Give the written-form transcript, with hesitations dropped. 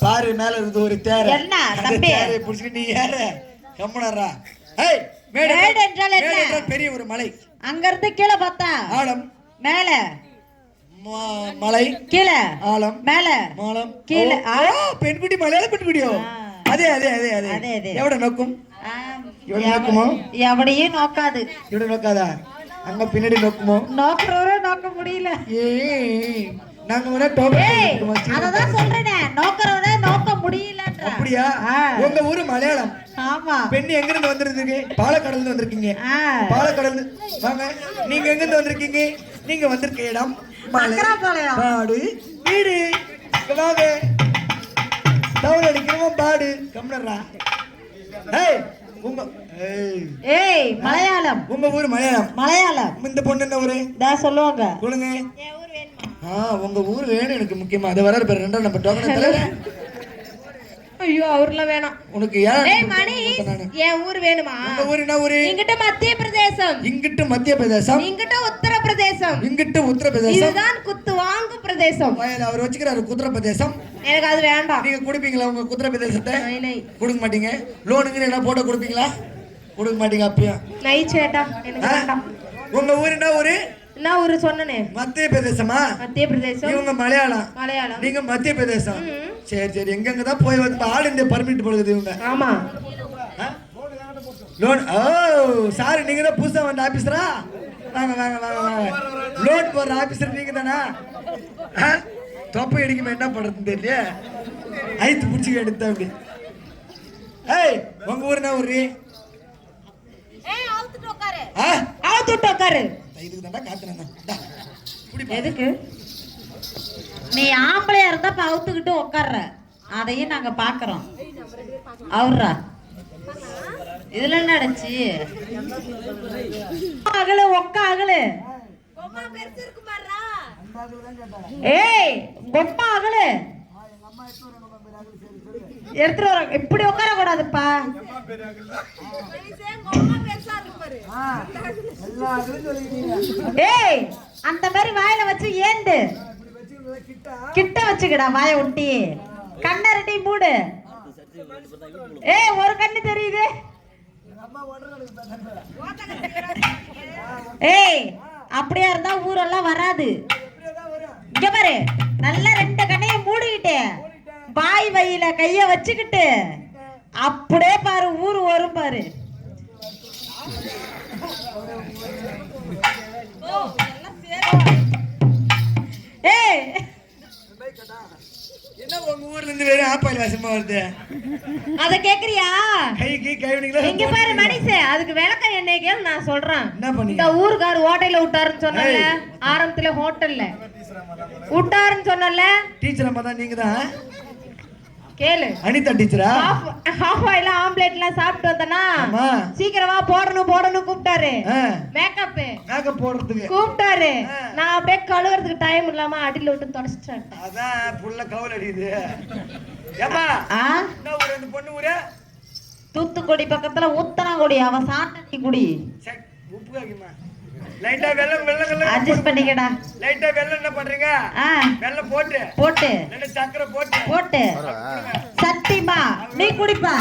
பாரு மேல இருந்து ஒரு தேரை. என்ன தம்பி தேரை புடிச்சிட்டு நீ ஏற கம்முனறா. ஏய் மேடு என்றால் என்ன? மேடு என்றால் பெரிய ஒரு மலை. அங்க இருந்து கீழே பார்த்தா ஆழம், மேல மலை, கீழே ஆழம், மேல மாலம், கீழே. பெண்குட்டி மலையாள பெண்குட்டியோ? அதே அதே அதே அதே. எவட நோக்கும்? இவட நோக்குமோ? எவடையும் நோக்காது. இவட நோக்காதா? அங்க பின்னாடி நோக்குமோ? நோக்குறவரே நோக்க முடியல. ஏய் நாங்க வர டோப் அததான் சொல்றேனே, நோக்குறவரே நோக்க முடியலன்ற. அப்படியா? உங்க ஊரு மலையாளம். ஆமா. பெண்ணு எங்க இருந்து வந்திருக்கீங்க? பாலக்காடுல இருந்து வந்திருக்கீங்க. பாலக்காடுல வாங்க. நீங்க எங்க இருந்து வந்திருக்கீங்க? நீங்க வந்திருக்க இடம் மலை, பாடு, வீடு. வாங்க. டவுன் அடிக்கிறோம் பாடு. கம்னறா. ஏய் உங்க ஏய் மலையாளம். உங்க ஊரு மலையாளம். மலையாளம். இந்த பொண்ணு என்ன ஊரு? சொல்லுவாங்க. சொல்லுங்க. என் ஊர் வேணுமா? உங்க ஊர் வேணும் எனக்கு முக்கியமா. அது வர பேர் ரெண்டா நம்ம டோக்கன் தரல. ஐயோ அவர்ல வேணாம் உனக்கு. ஏய் மணி என் ஊர் வேணுமா? உங்க ஊர் என்ன ஊரு? இங்கிட்ட மத்திய பிரதேசம். இங்கிட்ட மத்திய பிரதேசம். இங்கிட்ட உத்தர பிரதேசம். இங்கிட்ட உத்தர பிரதேசம். இதுதான் குத்து வாங்கு பிரதேசம். அவர் வச்சுக்கிறாரு குதிரை பிரதேசம். எனக்கு அது வேண்டாம். நீங்க குடிப்பீங்களா உங்க குதிரை பிரதேசத்தை? கொடுக்க மாட்டீங்க. லோனுக்கு என்ன போட்டோ கொடுப்பீங்களா? கொடுக்க மாட்டீங்க. அப்பயா நை சேட்டா எனக்கு வேண்டாம். உங்க ஊர் என்ன ஊரு? நான் ஊரு சொன்னனே மத்திய பிரதேசமா? மத்திய பிரதேசம். இவங்க மலையாளம். மலையாளம். நீங்க மத்திய பிரதேசம். சரி சரி. எங்கெங்க தான் போய் வந்து ஆல் இந்தியா பர்மிட் போடுது இவங்க. ஆமா. லோன். ஓ சாரி, நீங்க தான் புதுசா வந்த ஆபீசரா? வாங்க வாங்க வாங்க வாங்க. லோன் போடுற ஆபீசர் நீங்க தானா? தொப்பை அடிக்குமே என்ன பண்றதுன்னு தெரியல. ஐத்து பிடிச்சி எடுத்த அப்படி. ஏய் உங்க ஊர் என்ன ஊரு? அவுத்துட்டு உட்காரு. இதுக்கு தான்டா காத்துனேன். எதுக்கு? நீ ஆம்பளையா இருந்தா அவுத்துக்கிட்டு உட்கார்ற, அதையும் நாங்க பாக்குறோம். அவர்ரா இதுல என்ன அடைச்சி அகல ஒக்க அகல. ஏய் கொப்பா அகல எடுத்துட்டு வர. இப்படி உட்கார கூடாதுப்பா. ஏய் அந்த மாதிரி வாயில வச்சு ஏந்து கிட்ட வச்சுக்கடா. வாய ஒட்டி கண்ண ரெட்டி மூடு. ஏய் ஒரு கண்ணு தெரியுது. ஏய் அப்படியா இருந்தா ஊரெல்லாம் வராது. இங்க பாரு, நல்லா ரெண்டு கண்ணையும் மூடிக்கிட்டு வாய் வயில கைய வச்சுக்கிட்டு அப்படியே பாரு ஊரு வரும் பாரு. ஏய் என்ன உங்க ஊர்ல இருந்து வேற ஆப்பாயில் வாசமா வருது? அத கேக்குறியா? கைவினீங்களா? இங்க பாரு மணிசே, அதுக்கு விளக்கம் என்ன கேளு நான் சொல்றேன். என்ன பண்ணீங்க? இந்த ஊர்கார் ஹோட்டல்ல விட்டாருன்னு சொன்னல, ஆரம்பத்துல ஹோட்டல்ல விட்டாருன்னு சொன்னல. டீச்சர் அம்மா தான் நீங்க தான் கேளு. அனிதா டீச்சரா? ஹாஃப் ஆயில ஆம்லெட் எல்லாம் சாப்பிட்டு வந்தனா சீக்கிரமா போடணும் போடணும் கூப்பிட்டாரு. மேக்கப் போடுறதுக்கு கூப்பிட்டாரு. நான் அப்படியே கழுவுறதுக்கு டைம் இல்லாம அடியில விட்டு தொடச்சிட்டேன். அதான் புள்ள கவல் அடிக்குது. ஏமா என்ன ஊரு இந்த பொண்ணு ஊரு? தூத்துக்குடி பக்கத்துல ஊத்தனாங்குடி. அவ சாட்டை குடி. உப்பு காக்கிமா லைட்டா வெல்லம் வெல்லம் அட்ஜஸ்ட் பண்ணிக்கடா. லைட்டா வெல்லம் என்ன பண்றீங்க? வெல்லம் போட்டு ரெண்டு சக்கரை போட்டு சத்தியமா நீ குடிப்பா.